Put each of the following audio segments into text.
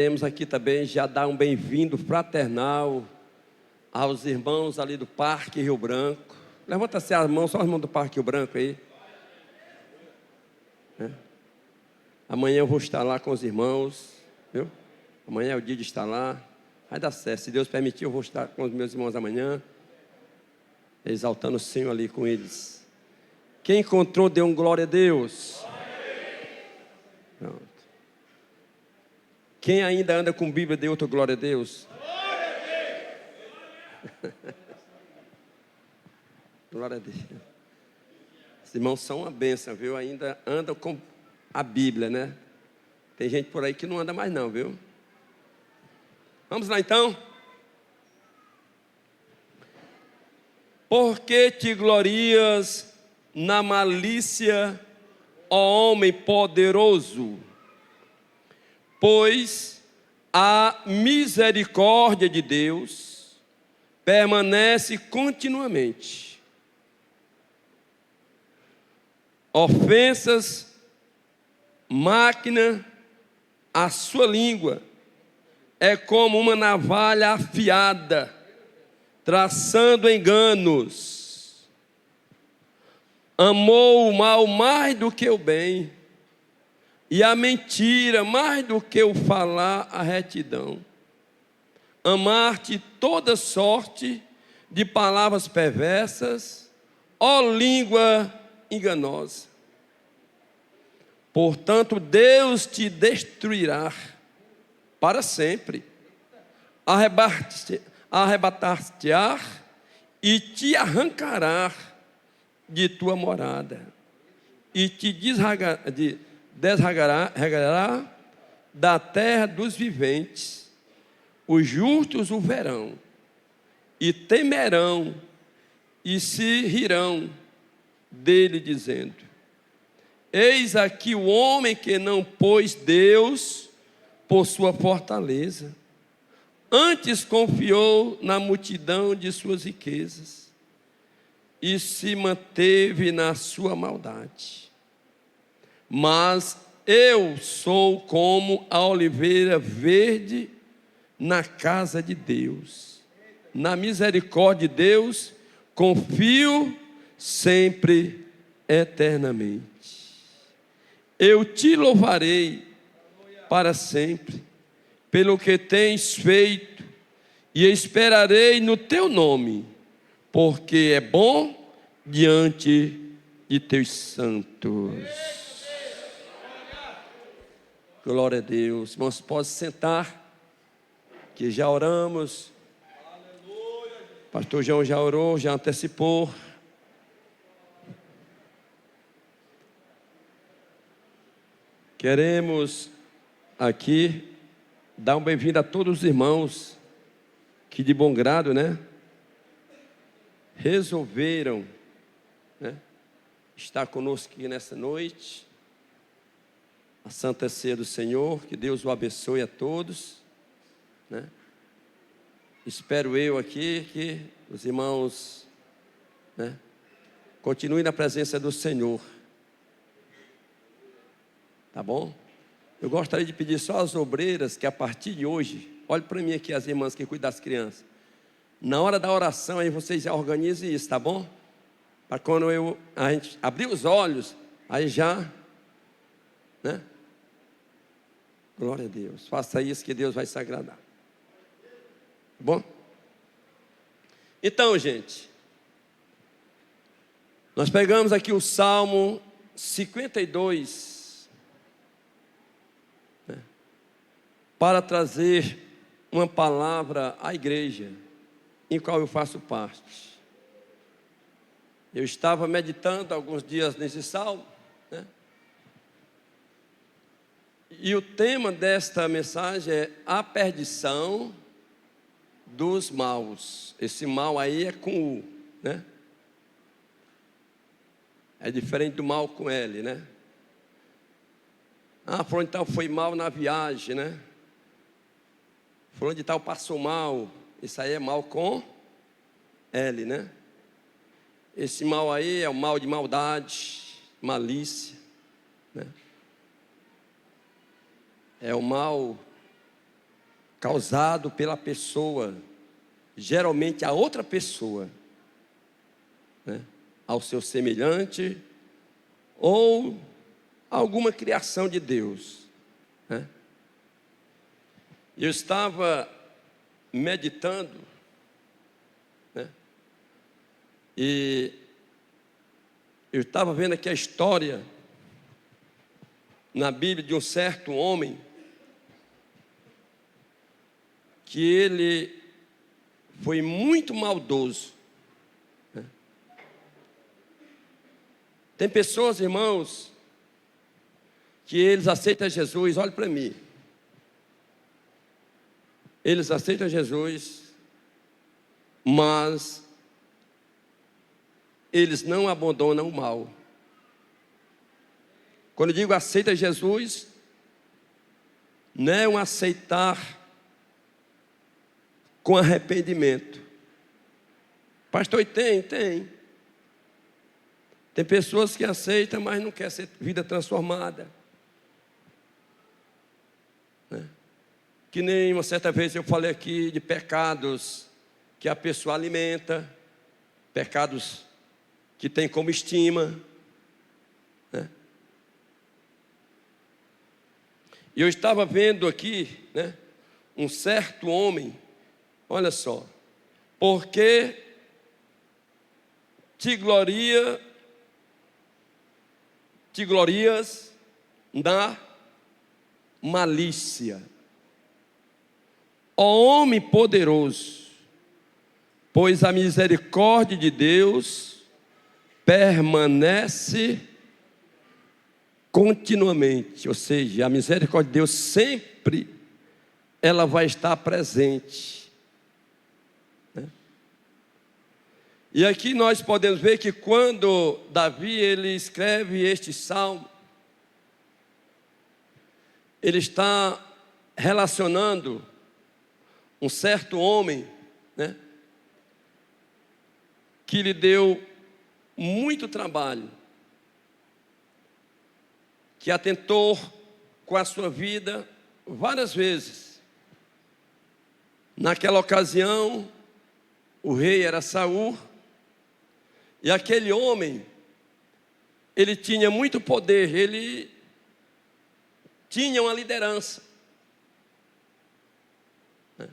Temos aqui também já dar um bem-vindo fraternal aos irmãos ali do Parque Rio Branco. Levanta-se as mãos, só os irmãos do Parque Rio Branco aí. Amanhã eu vou estar lá com os irmãos, viu? Amanhã é o dia de estar lá. Vai dar certo, se Deus permitir, eu vou estar com os meus irmãos amanhã, exaltando o Senhor ali com eles. Quem encontrou, dê um glória a Deus. Pronto. Quem ainda anda com Bíblia, dê outra glória a Deus. Glória a Deus. Os irmãos são uma bênção, viu? Ainda andam com a Bíblia, né? Tem gente por aí que não anda mais não, viu? Vamos lá então. Por que te glorias na malícia, ó homem poderoso? Pois a misericórdia de Deus permanece continuamente. Ofensas, máquina, a sua língua é como uma navalha afiada, traçando enganos. Amou o mal mais do que o bem, e a mentira mais do que o falar a retidão. Amar-te toda sorte de palavras perversas, ó língua enganosa. Portanto, Deus te destruirá para sempre, arrebatar-te-á e te arrancará de tua morada, e te desregará da terra dos viventes. Os justos o verão, e temerão, e se rirão dele, dizendo: eis aqui o homem que não pôs Deus por sua fortaleza, antes confiou na multidão de suas riquezas, e se manteve na sua maldade. Mas eu sou como a oliveira verde na casa de Deus. Na misericórdia de Deus confio sempre, eternamente. Eu te louvarei para sempre pelo que tens feito, e esperarei no teu nome, porque é bom diante de teus santos. Glória a Deus. Irmãos, pode sentar, que já oramos. Pastor João já orou, já antecipou. Queremos aqui dar um bem-vindo a todos os irmãos que de bom grado, né, resolveram, né, estar conosco aqui nessa noite. A Santa Ceia do Senhor, que Deus o abençoe a todos, né? Espero eu aqui que os irmãos, né, continuem na presença do Senhor. Tá bom? Eu gostaria de pedir só às obreiras que a partir de hoje, olhe para mim aqui, as irmãs que cuidam das crianças. Na hora da oração aí vocês já organizem isso, tá bom? Para quando a gente abrir os olhos, aí já, né? Glória a Deus. Faça isso que Deus vai se agradar. Tá bom? Então, gente, nós pegamos aqui o Salmo 52, né, para trazer uma palavra à igreja, em qual eu faço parte. Eu estava meditando alguns dias nesse salmo, né? E o tema desta mensagem é a perdição dos maus. Esse mal aí é com U, né? É diferente do mal com L, né? Ah, fulano de tal foi mal na viagem, né? Fulano de tal passou mal. Isso aí é mal com L, né? Esse mal aí é o mal de maldade, malícia, né? É o mal causado pela pessoa, geralmente a outra pessoa, né? Ao seu semelhante ou alguma criação de Deus, né? Eu estava meditando, né? E eu estava vendo aqui a história na Bíblia de um certo homem que ele foi muito maldoso, né? Tem pessoas, irmãos, que eles aceitam Jesus. Olha para mim, eles aceitam Jesus, mas eles não abandonam o mal. Quando eu digo aceita Jesus, não é um aceitar com arrependimento. Pastor, tem. Tem pessoas que aceitam, mas não querem ser vida transformada, né? Que nem uma certa vez eu falei aqui de pecados que a pessoa alimenta, pecados que tem como estima, né? E eu estava vendo aqui, né, um certo homem, olha só, porque te glorias na malícia, ó homem poderoso, pois a misericórdia de Deus permanece continuamente. Ou seja, a misericórdia de Deus sempre ela vai estar presente, né? E aqui nós podemos ver que quando Davi ele escreve este salmo, ele está relacionando um certo homem, né, que lhe deu muito trabalho, que atentou com a sua vida várias vezes. Naquela ocasião, o rei era Saul, e aquele homem, ele tinha muito poder, ele tinha uma liderança, né?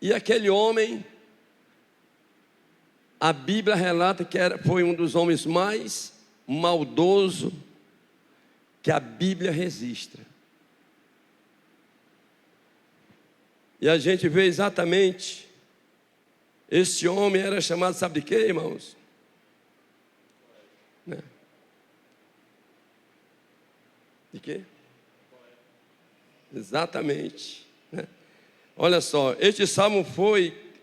E aquele homem, a Bíblia relata que foi um dos homens mais maldosos que a Bíblia registra. E a gente vê exatamente, esse homem era chamado, sabe de quê, irmãos? Né? De quê? Exatamente, né? Olha só, este salmo foi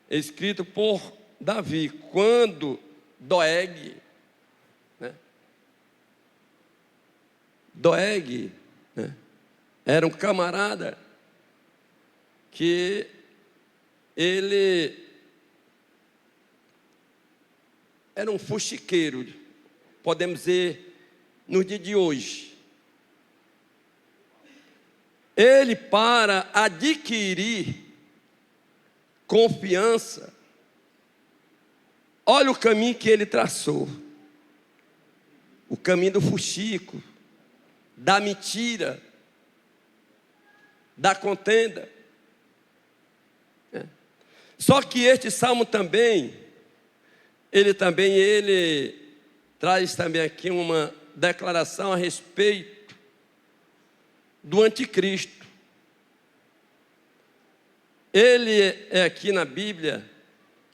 escrito por Davi, quando Doeg, né? Doeg, né, era um camarada que ele era um fuxiqueiro, podemos dizer, no dia de hoje. Ele, para adquirir confiança, olha o caminho que ele traçou. O caminho do fuxico, da mentira, da contenda. Só que este salmo também, ele traz também aqui uma declaração a respeito do anticristo. Ele é aqui na Bíblia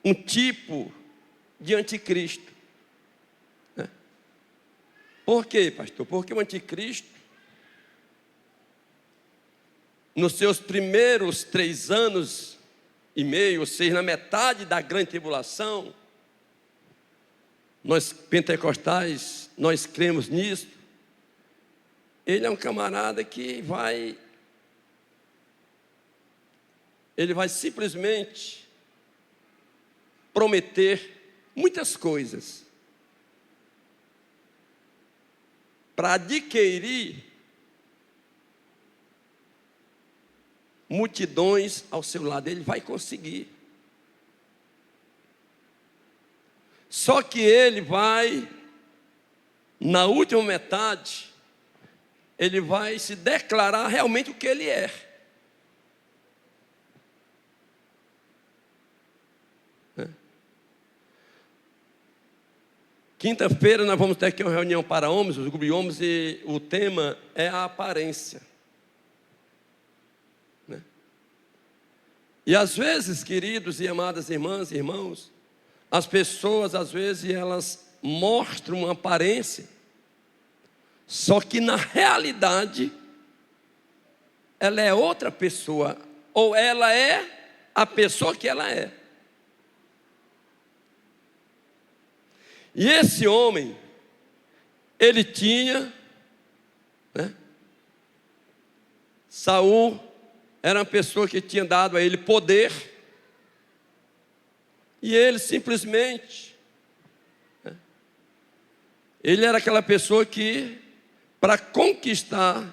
um tipo de anticristo, né? Por quê, pastor? Porque o anticristo, nos seus primeiros 3 anos e meio, ou seja, na metade da grande tribulação, nós pentecostais, nós cremos nisso. Ele é um camarada que ele vai simplesmente prometer muitas coisas para adquirir multidões ao seu lado, ele vai conseguir. Só que ele vai, na última metade, ele vai se declarar realmente o que ele é. Quinta-feira nós vamos ter aqui uma reunião para homens, os grupos de homens, e o tema é a aparência. E às vezes, queridos e amadas irmãs e irmãos, as pessoas às vezes elas mostram uma aparência, só que na realidade ela é outra pessoa, ou ela é a pessoa que ela é. E esse homem, ele tinha, Saul era uma pessoa que tinha dado a ele poder, e ele simplesmente, ele era aquela pessoa que, para conquistar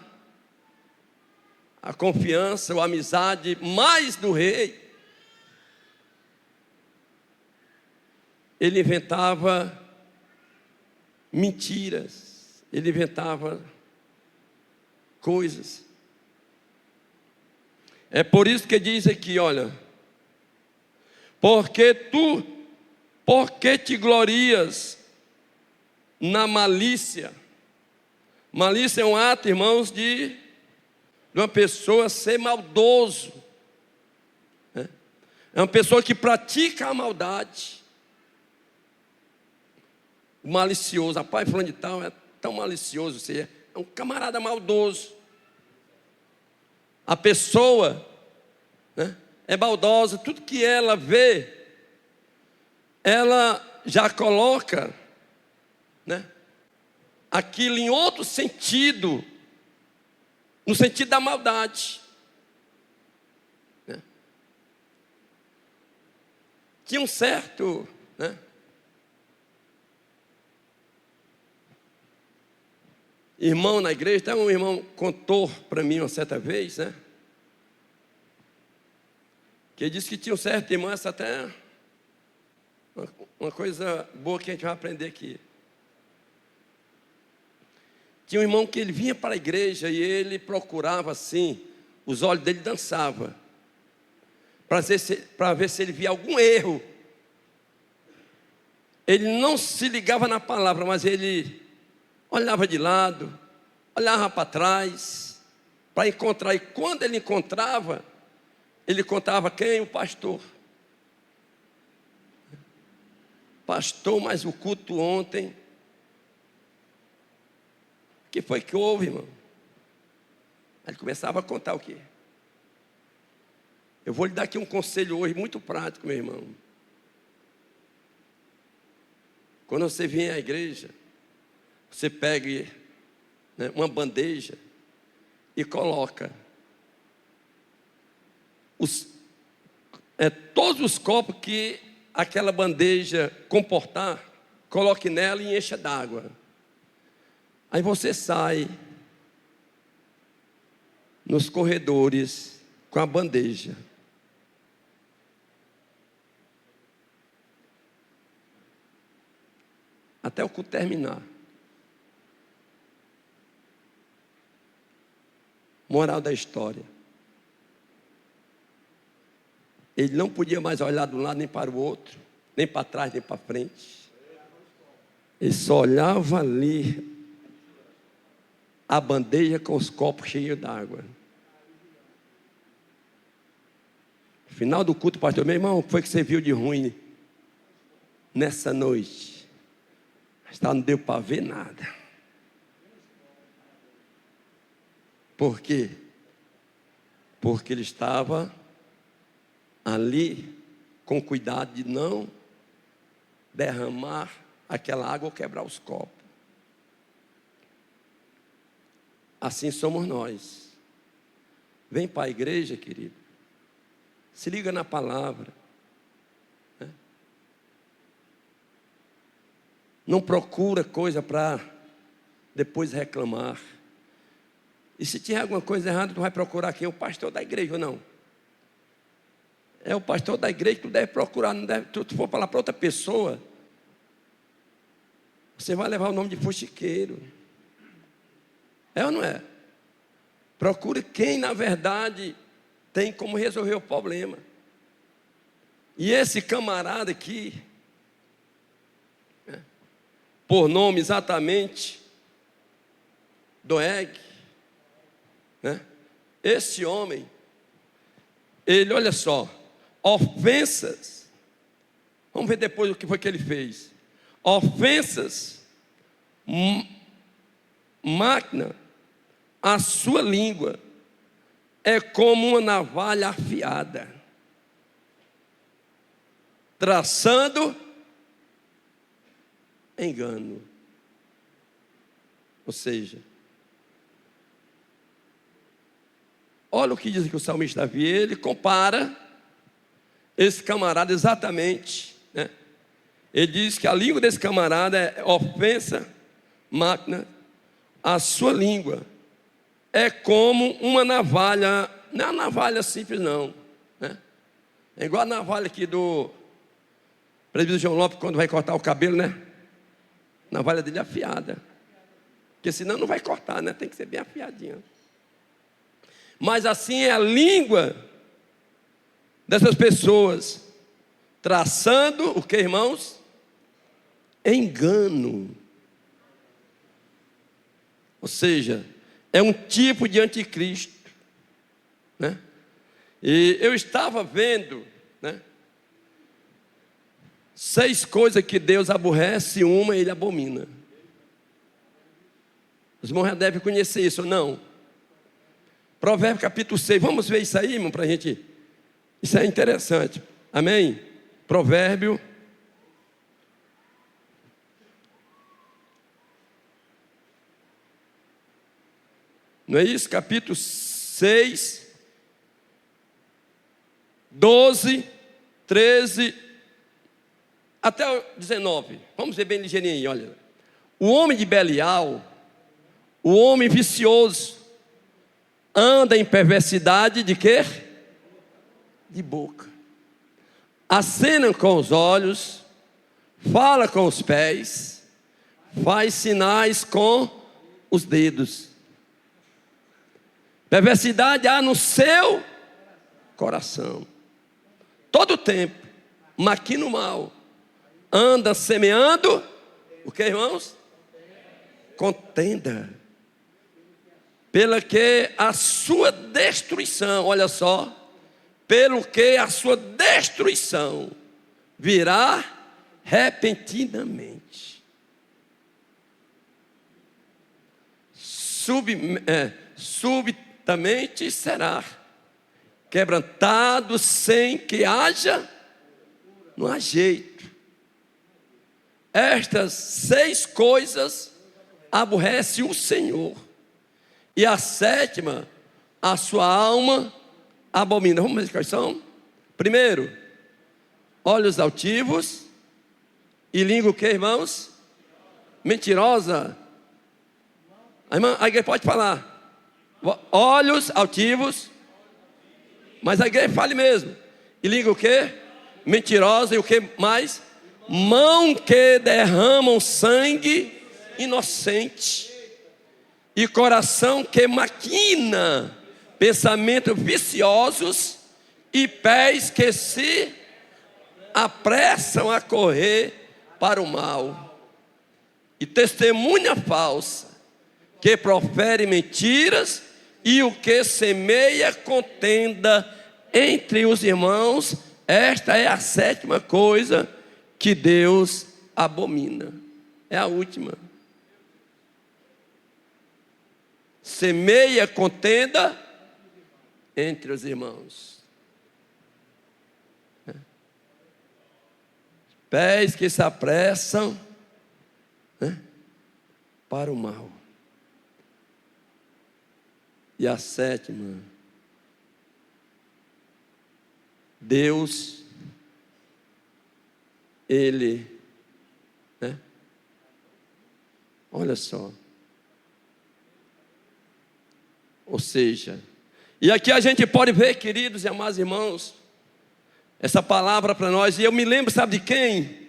a confiança ou a amizade mais do rei, ele inventava mentiras, ele inventava coisas. É por isso que diz aqui, olha, porque te glorias na malícia. Malícia é um ato, irmãos, de uma pessoa ser maldoso. É uma pessoa que pratica a maldade. O malicioso, rapaz, fulano de tal é tão malicioso, você é um camarada maldoso. A pessoa é maldosa, tudo que ela vê, ela já coloca aquilo em outro sentido, no sentido da maldade. Tinha um certo irmão na igreja, até um irmão contou para mim uma certa vez, que ele disse que tinha um certo irmão, essa até uma coisa boa que a gente vai aprender aqui. Tinha um irmão que ele vinha para a igreja e ele procurava assim, os olhos dele dançavam, para ver se ele via algum erro. Ele não se ligava na palavra, mas ele olhava de lado, olhava para trás, para encontrar. E quando ele encontrava quem? O pastor. Pastor, mas o culto ontem, o que foi que houve, irmão? Aí ele começava a contar o quê? Eu vou lhe dar aqui um conselho hoje muito prático, meu irmão. Quando você vier à igreja, você pegue uma bandeja e coloca todos os copos que aquela bandeja comportar, coloque nela e encha d'água. Aí você sai nos corredores com a bandeja. Até o culto terminar. Moral da história. Ele não podia mais olhar de um lado nem para o outro, nem para trás nem para frente. Ele só olhava ali a bandeja com os copos cheios d'água. No final do culto, pastor, meu irmão, o que foi que você viu de ruim nessa noite? Mas não deu para ver nada. Por quê? Porque ele estava ali com cuidado de não derramar aquela água ou quebrar os copos. Assim somos nós. Vem para a igreja, querido. Se liga na palavra. Não procura coisa para depois reclamar. E se tiver alguma coisa errada, tu vai procurar quem? O pastor da igreja ou não? É o pastor da igreja que tu deve procurar. Não deve, tu for falar para outra pessoa, você vai levar o nome de fuxiqueiro. É ou não é? Procure quem, na verdade, tem como resolver o problema. E esse camarada aqui, por nome exatamente, Doeg, né? Esse homem, ele, olha só, ofensas, vamos ver depois o que foi que ele fez. Ofensas, máquina, a sua língua é como uma navalha afiada, traçando engano. Ou seja, olha o que diz aqui o salmista Davi, ele compara esse camarada exatamente, né? Ele diz que a língua desse camarada é ofensa, máquina, a sua língua é como uma navalha, não é uma navalha simples não, né? É igual a navalha aqui do presbítero João Lopes quando vai cortar o cabelo, né? A navalha dele é afiada, porque senão não vai cortar, né? Tem que ser bem afiadinha. Mas assim é a língua dessas pessoas, traçando o que, irmãos? Engano. Ou seja, é um tipo de anticristo, né? E eu estava vendo, né, 6 coisas que Deus aborrece, uma ele abomina. Os irmãos já devem conhecer isso, ou não? Provérbios capítulo 6, vamos ver isso aí, irmão, para a gente. Isso é interessante, amém? Provérbio. Não é isso? Capítulo 6, 12, 13, até o 19. Vamos ver bem ligeirinho aí, olha. O homem de Belial, o homem vicioso, anda em perversidade de quê? De boca. Acena com os olhos, fala com os pés, faz sinais com os dedos. Perversidade há no seu coração. Todo tempo, maquina o mal, anda semeando, o que, irmãos? Contenda. Pela que a sua destruição, olha só, pelo que a sua destruição virá repentinamente. Subitamente será quebrantado sem que haja, não há jeito. Estas 6 coisas aborrece o Senhor, e a 7ª, a sua alma abomina. Vamos ver quais são? Primeiro, olhos altivos e língua o que, irmãos? Mentirosa. A igreja pode falar. Olhos altivos, mas a igreja fale mesmo. E língua o que? Mentirosa. E o que mais? Mão que derramam sangue inocente, e coração que maquina pensamentos viciosos, e pés que se apressam a correr para o mal, e testemunha falsa que profere mentiras, e o que semeia contenda entre os irmãos. Esta é a 7ª coisa que Deus abomina. É a última. Semeia contenda entre os irmãos. Pés que se apressam, né, para o mal. E a 7ª, Deus, Ele, né? Olha só, Ou seja, e aqui a gente pode ver, queridos e amados irmãos, essa palavra para nós, e eu me lembro, sabe de quem?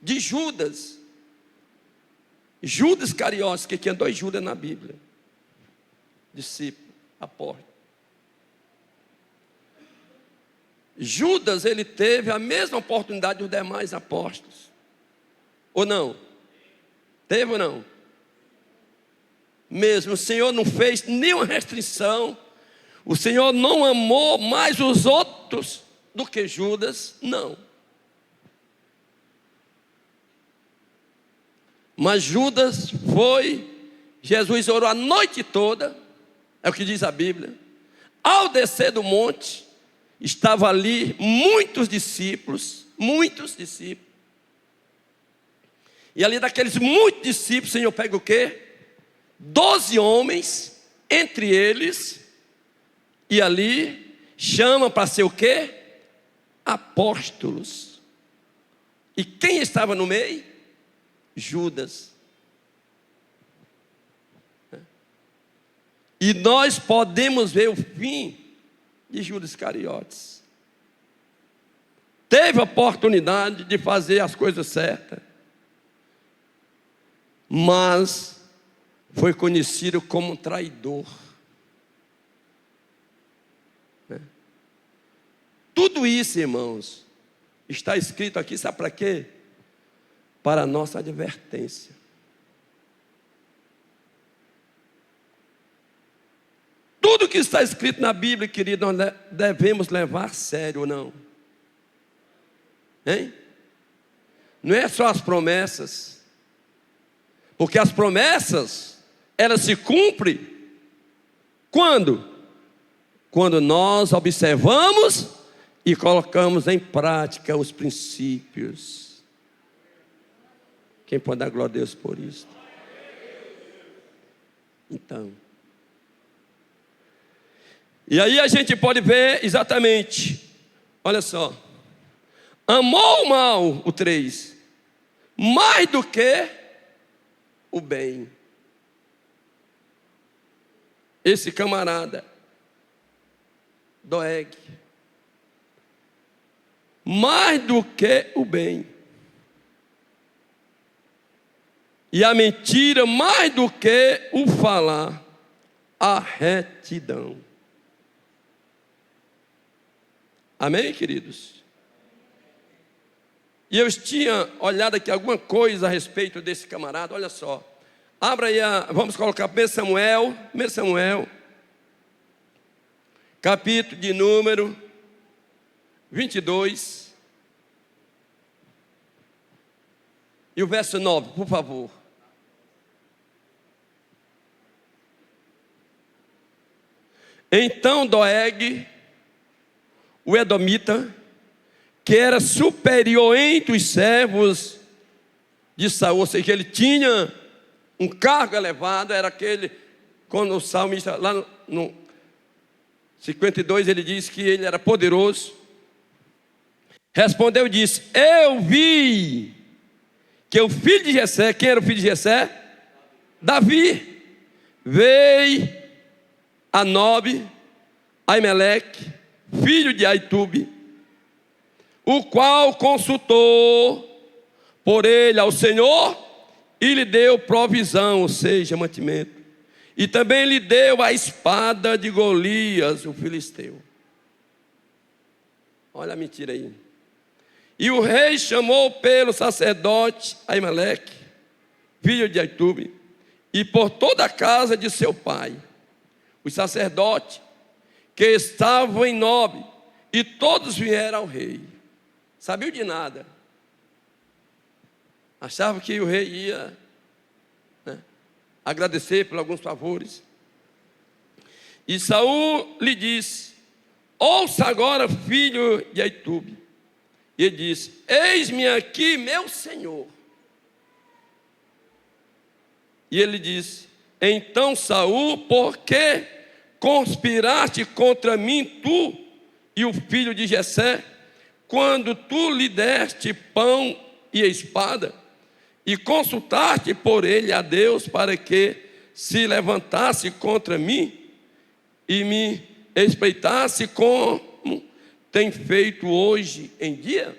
De Judas. Judas Iscariotes, que tinha 2 Judas na Bíblia. Discípulo, apóstolo. Judas, ele teve a mesma oportunidade dos demais apóstolos. Ou não? Teve ou não? Mesmo, o Senhor não fez nenhuma restrição. O Senhor não amou mais os outros do que Judas, não. Mas Judas foi, Jesus orou a noite toda, é o que diz a Bíblia. Ao descer do monte, estava ali muitos discípulos. E ali daqueles muitos discípulos, o Senhor pega o quê? 12 homens, entre eles, e ali chama para ser o quê? Apóstolos. E quem estava no meio? Judas. E nós podemos ver o fim de Judas Iscariotes. Teve a oportunidade de fazer as coisas certas, mas foi conhecido como traidor. Tudo isso, irmãos, está escrito aqui, sabe para quê? Para a nossa advertência. Tudo que está escrito na Bíblia, querido, nós devemos levar a sério ou não? Hein? Não é só as promessas, porque as promessas, elas se cumprem quando? Quando nós observamos e colocamos em prática os princípios. Quem pode dar glória a Deus por isso? Então, e aí a gente pode ver exatamente, olha só, amou o mal, o 3, mais do que o bem. Esse camarada, Doeg, mais do que o bem. E a mentira mais do que o falar, a retidão. Amém, queridos? E eu tinha olhado aqui alguma coisa a respeito desse camarada, olha só. Abra aí, vamos colocar 1 Samuel, capítulo de número 22. E o verso 9, por favor. Então Doeg, o edomita, que era superior entre os servos de Saul, ou seja, ele tinha um cargo elevado, era aquele, quando o salmista, lá no 52, ele diz que ele era poderoso. Respondeu e disse: eu vi que o filho de Jessé, quem era o filho de Jessé? Davi. Veio a Nobe, Aimeleque, filho de Aitube, o qual consultou por ele ao Senhor e lhe deu provisão, ou seja, mantimento. E também lhe deu a espada de Golias, o filisteu. Olha a mentira aí. E o rei chamou pelo sacerdote Aimeleque, filho de Aitube, e por toda a casa de seu pai, os sacerdotes que estavam em Nobe, e todos vieram ao rei. Sabiam de nada. Achavam que o rei ia agradecer por alguns favores. E Saul lhe disse: ouça agora, filho de Aitube. E ele disse: eis-me aqui, meu senhor. E ele disse: então Saul, por que conspiraste contra mim, tu e o filho de Jessé, quando tu lhe deste pão e espada, e consultaste por ele a Deus para que se levantasse contra mim? e me espreitasse como tem feito hoje em dia?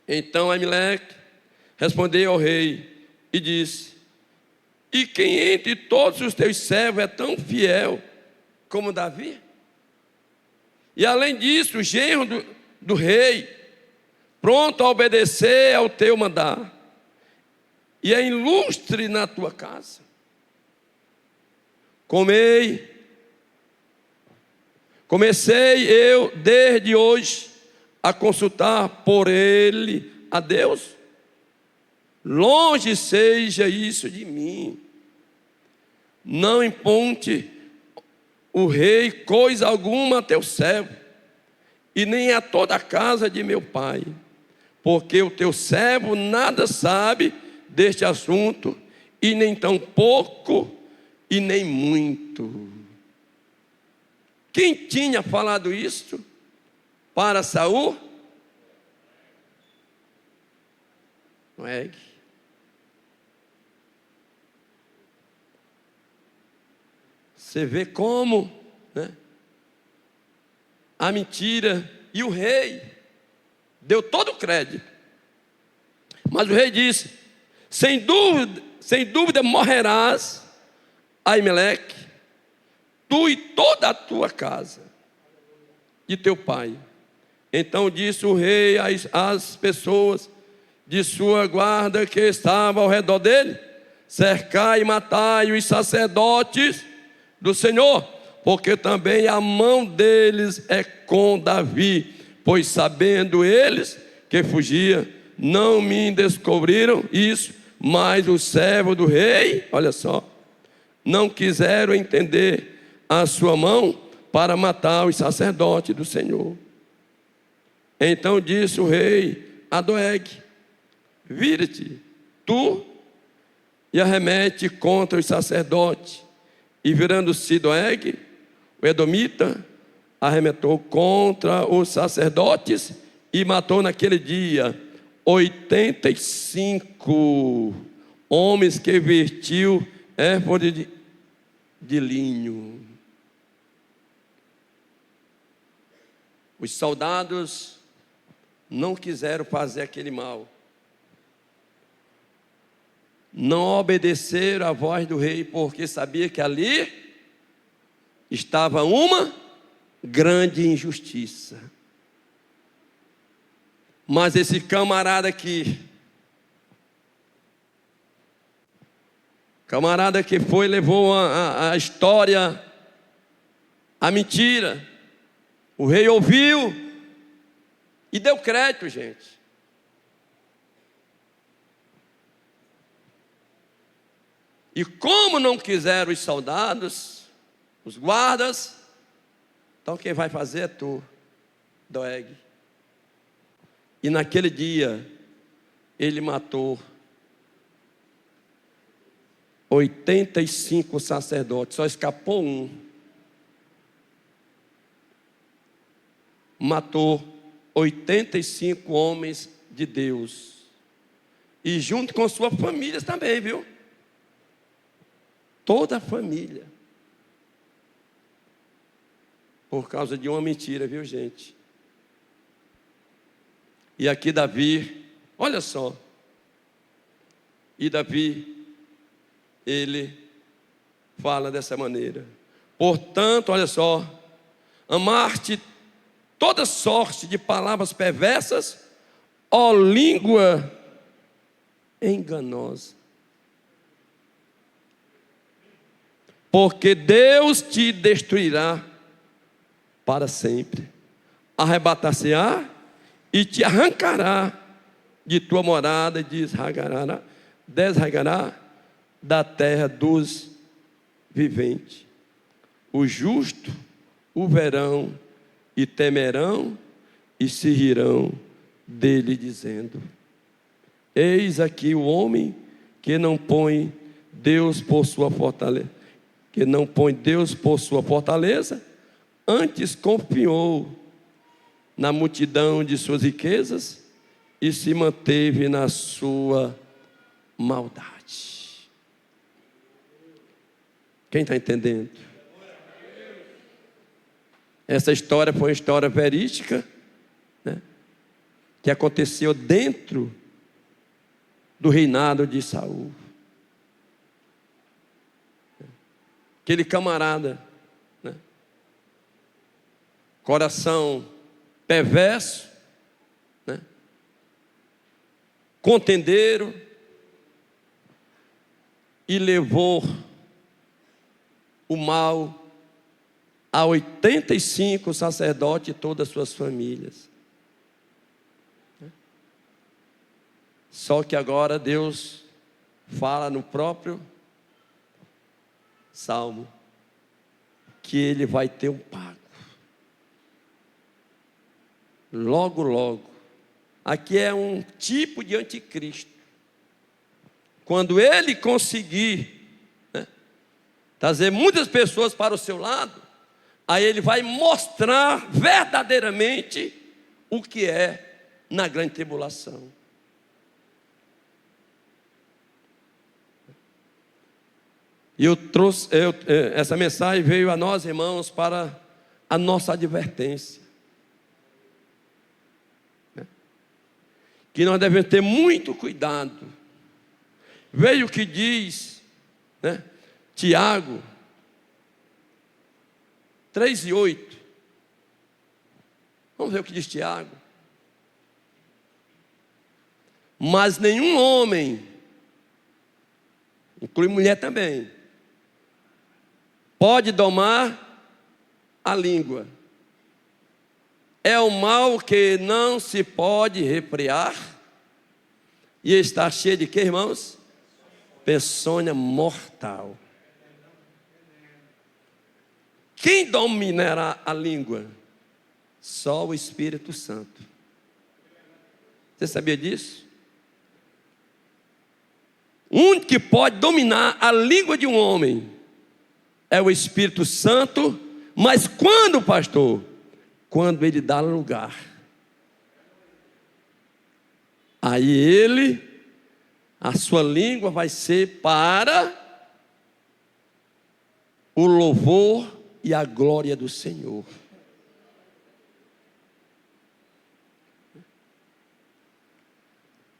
Então Amaleque respondeu ao rei e disse: e quem entre todos os teus servos é tão fiel como Davi? E além disso, o genro do rei, pronto a obedecer ao teu mandar, e é ilustre na tua casa. Comecei eu desde hoje a consultar por ele a Deus. Longe seja isso de mim. Não imponte o rei coisa alguma a teu servo, e nem a toda a casa de meu pai, porque o teu servo nada sabe deste assunto, e nem tão pouco, e nem muito. Quem tinha falado isto para Saul? Doeg. Você vê como, né? A mentira, e o rei deu todo o crédito. Mas o rei disse: sem dúvida morrerás, Amaleque, tu e toda a tua casa, de teu pai. Então disse o rei às pessoas de sua guarda que estavam ao redor dele: cercai e matai os sacerdotes do Senhor, porque também a mão deles é com Davi, pois sabendo eles que fugia, não me descobriram isso, mas o servo do rei, olha só, não quiseram entender a sua mão para matar os sacerdotes do Senhor. Então disse o rei a Doeg: vira-te, tu, e arremete contra os sacerdotes. E virando-se Doeg, o edomita, arremetou contra os sacerdotes e matou naquele dia 85 homens que vestiu éfode de linho. Os soldados não quiseram fazer aquele mal, não obedeceram à voz do rei, porque sabia que ali estava uma grande injustiça. Mas esse camarada aqui, foi, levou a história, a mentira, o rei ouviu e deu crédito, gente. E como não quiseram os soldados, os guardas, então quem vai fazer é tu, Doeg. E naquele dia, ele matou 85 sacerdotes, só escapou um. Matou 85 homens de Deus. E junto com suas famílias também, viu? Toda a família. Por causa de uma mentira, viu, gente? E aqui Davi, olha só. E Davi, ele fala dessa maneira: portanto, olha só, amar-te toda sorte de palavras perversas, ó língua enganosa. Porque Deus te destruirá para sempre, arrebatar-se-á e te arrancará de tua morada e desarraigará da terra dos viventes. Os justos o verão e temerão e se rirão dele, dizendo: eis aqui o homem que não põe Deus por sua fortaleza, antes confiou na multidão de suas riquezas e se manteve na sua maldade. Quem está entendendo? Essa história foi uma história verídica, né, que aconteceu dentro do reinado de Saul. Aquele camarada, né, coração perverso, né, contendeiro, e levou o mal a 85 sacerdotes e todas as suas famílias. Só que agora Deus fala no próprio Salmo que ele vai ter um pago. Logo, logo. Aqui é um tipo de anticristo. Quando ele conseguir, né, trazer muitas pessoas para o seu lado, aí ele vai mostrar verdadeiramente o que é na grande tribulação. E essa mensagem veio a nós, irmãos, para a nossa advertência. Que nós devemos ter muito cuidado. Veja o que diz, né, Tiago 3:8. Vamos ver o que diz Tiago. Mas nenhum homem, inclui mulher também, pode domar a língua. É o mal que não se pode refrear e está cheio de quê, irmãos? Peçonha mortal. Quem dominará a língua? Só o Espírito Santo. Você sabia disso? O único que pode dominar a língua de um homem é o Espírito Santo. Mas quando, pastor? Quando ele dá lugar. Aí a sua língua vai ser para o louvor e a glória do Senhor.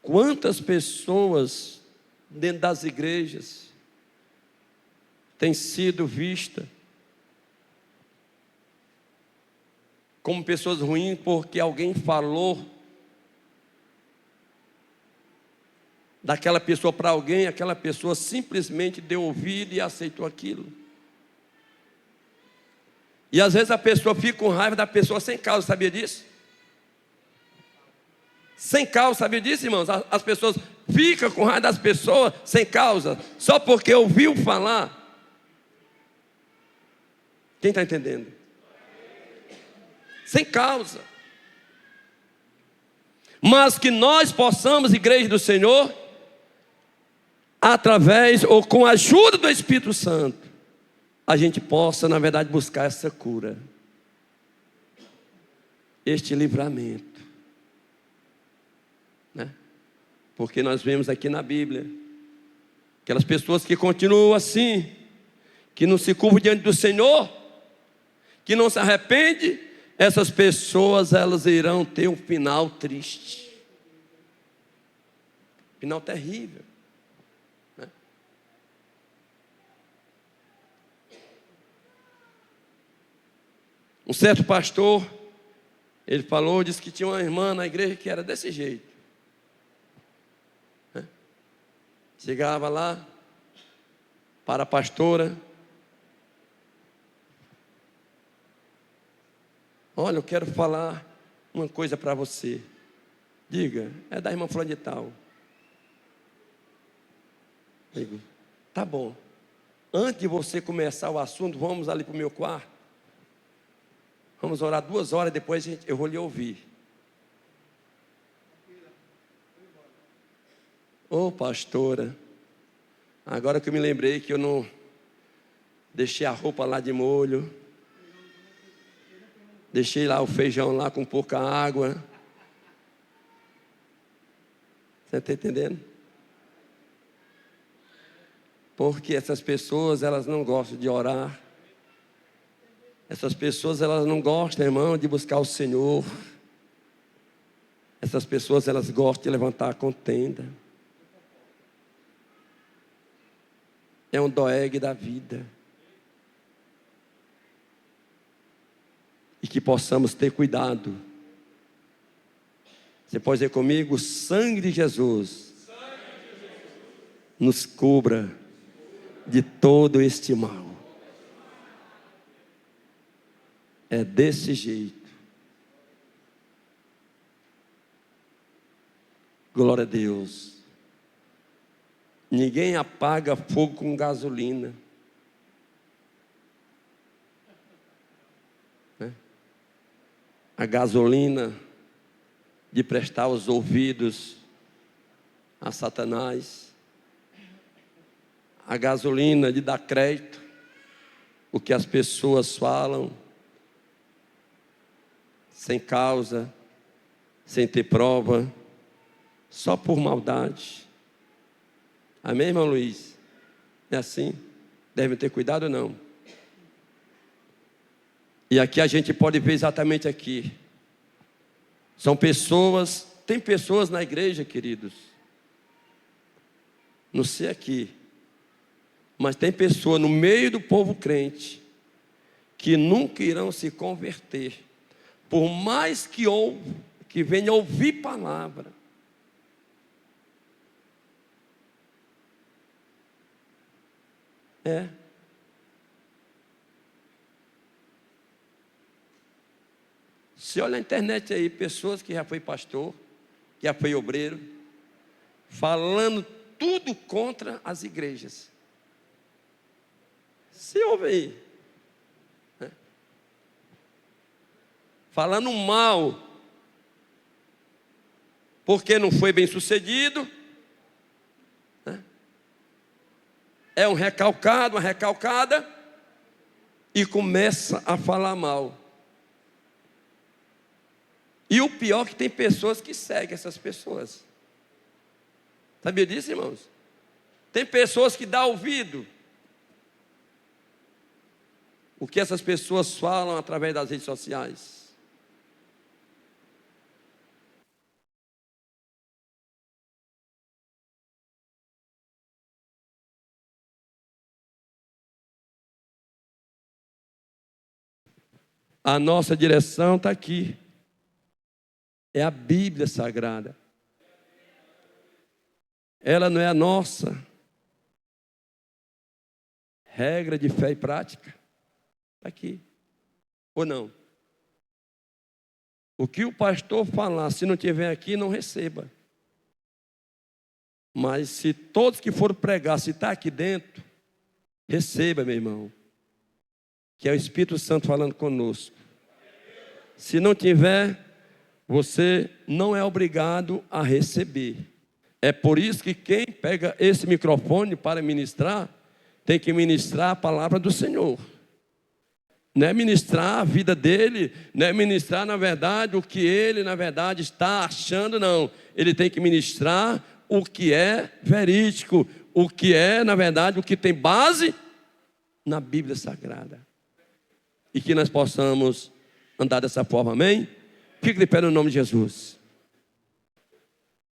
Quantas pessoas dentro das igrejas têm sido vistas como pessoas ruins porque alguém falou daquela pessoa para alguém, aquela pessoa simplesmente deu ouvido e aceitou aquilo. E às vezes a pessoa fica com raiva da pessoa sem causa, sabia disso? Sem causa, sabia disso, irmãos? As pessoas ficam com raiva das pessoas sem causa, só porque ouviu falar. Quem está entendendo? Sem causa. Mas que nós possamos, igreja do Senhor, através ou com a ajuda do Espírito Santo, a gente possa, na verdade, buscar essa cura, este livramento, né? Porque nós vemos aqui na Bíblia aquelas pessoas que continuam assim, que não se curvam diante do Senhor, que não se arrependem. Essas pessoas, elas irão ter um final triste, final terrível, né? Um certo pastor, ele falou, disse que tinha uma irmã na igreja que era desse jeito, né? Chegava lá para a pastora: olha, eu quero falar uma coisa para você. Diga. É da irmã fulana de tal. Digo, tá bom. Antes de você começar o assunto, vamos ali para o meu quarto. Vamos orar 2 horas, depois eu vou lhe ouvir. Ô pastora, agora que eu me lembrei que eu não deixei a roupa lá de molho, deixei lá o feijão lá com pouca água. Você está entendendo? Porque essas pessoas, elas não gostam de orar. Essas pessoas, elas não gostam, irmão, de buscar o Senhor. Essas pessoas, elas gostam de levantar a contenda. É um doeg da vida. E que possamos ter cuidado. Você pode dizer comigo: o sangue de Jesus nos cubra de todo este mal. É desse jeito. Glória a Deus. Ninguém apaga fogo com gasolina. A gasolina de prestar os ouvidos a Satanás. A gasolina de dar crédito o que as pessoas falam, sem causa, sem ter prova, só por maldade. Amém, irmão Luiz? É assim? Devem ter cuidado ou não? E aqui a gente pode ver exatamente aqui. São pessoas, tem pessoas na igreja, queridos. Não sei aqui, mas tem pessoas no meio do povo crente que nunca irão se converter, por mais que venha ouvir palavra. Se olha na internet aí, pessoas que já foi pastor, que já foi obreiro, falando tudo contra as igrejas. Se ouve aí. Falando mal, porque não foi bem sucedido. É um recalcado, uma recalcada, e começa a falar mal. E o pior é que tem pessoas que seguem essas pessoas. Sabia disso, irmãos? Tem pessoas que dão ouvido o que essas pessoas falam através das redes sociais. A nossa direção está aqui. É a Bíblia Sagrada. Ela não é a nossa regra de fé e prática. Está aqui. Ou não? O que o pastor falar, se não estiver aqui, não receba. Mas se todos que foram pregar, se está aqui dentro, receba, meu irmão. Que é o Espírito Santo falando conosco. Se não tiver, você não é obrigado a receber. É por isso que quem pega esse microfone para ministrar, tem que ministrar a palavra do Senhor. Não é ministrar a vida dele, não é ministrar, na verdade, o que ele, na verdade, está achando, não. Ele tem que ministrar o que é verídico, o que é, na verdade, o que tem base na Bíblia Sagrada. E que nós possamos andar dessa forma, amém? Fique de pé no nome de Jesus.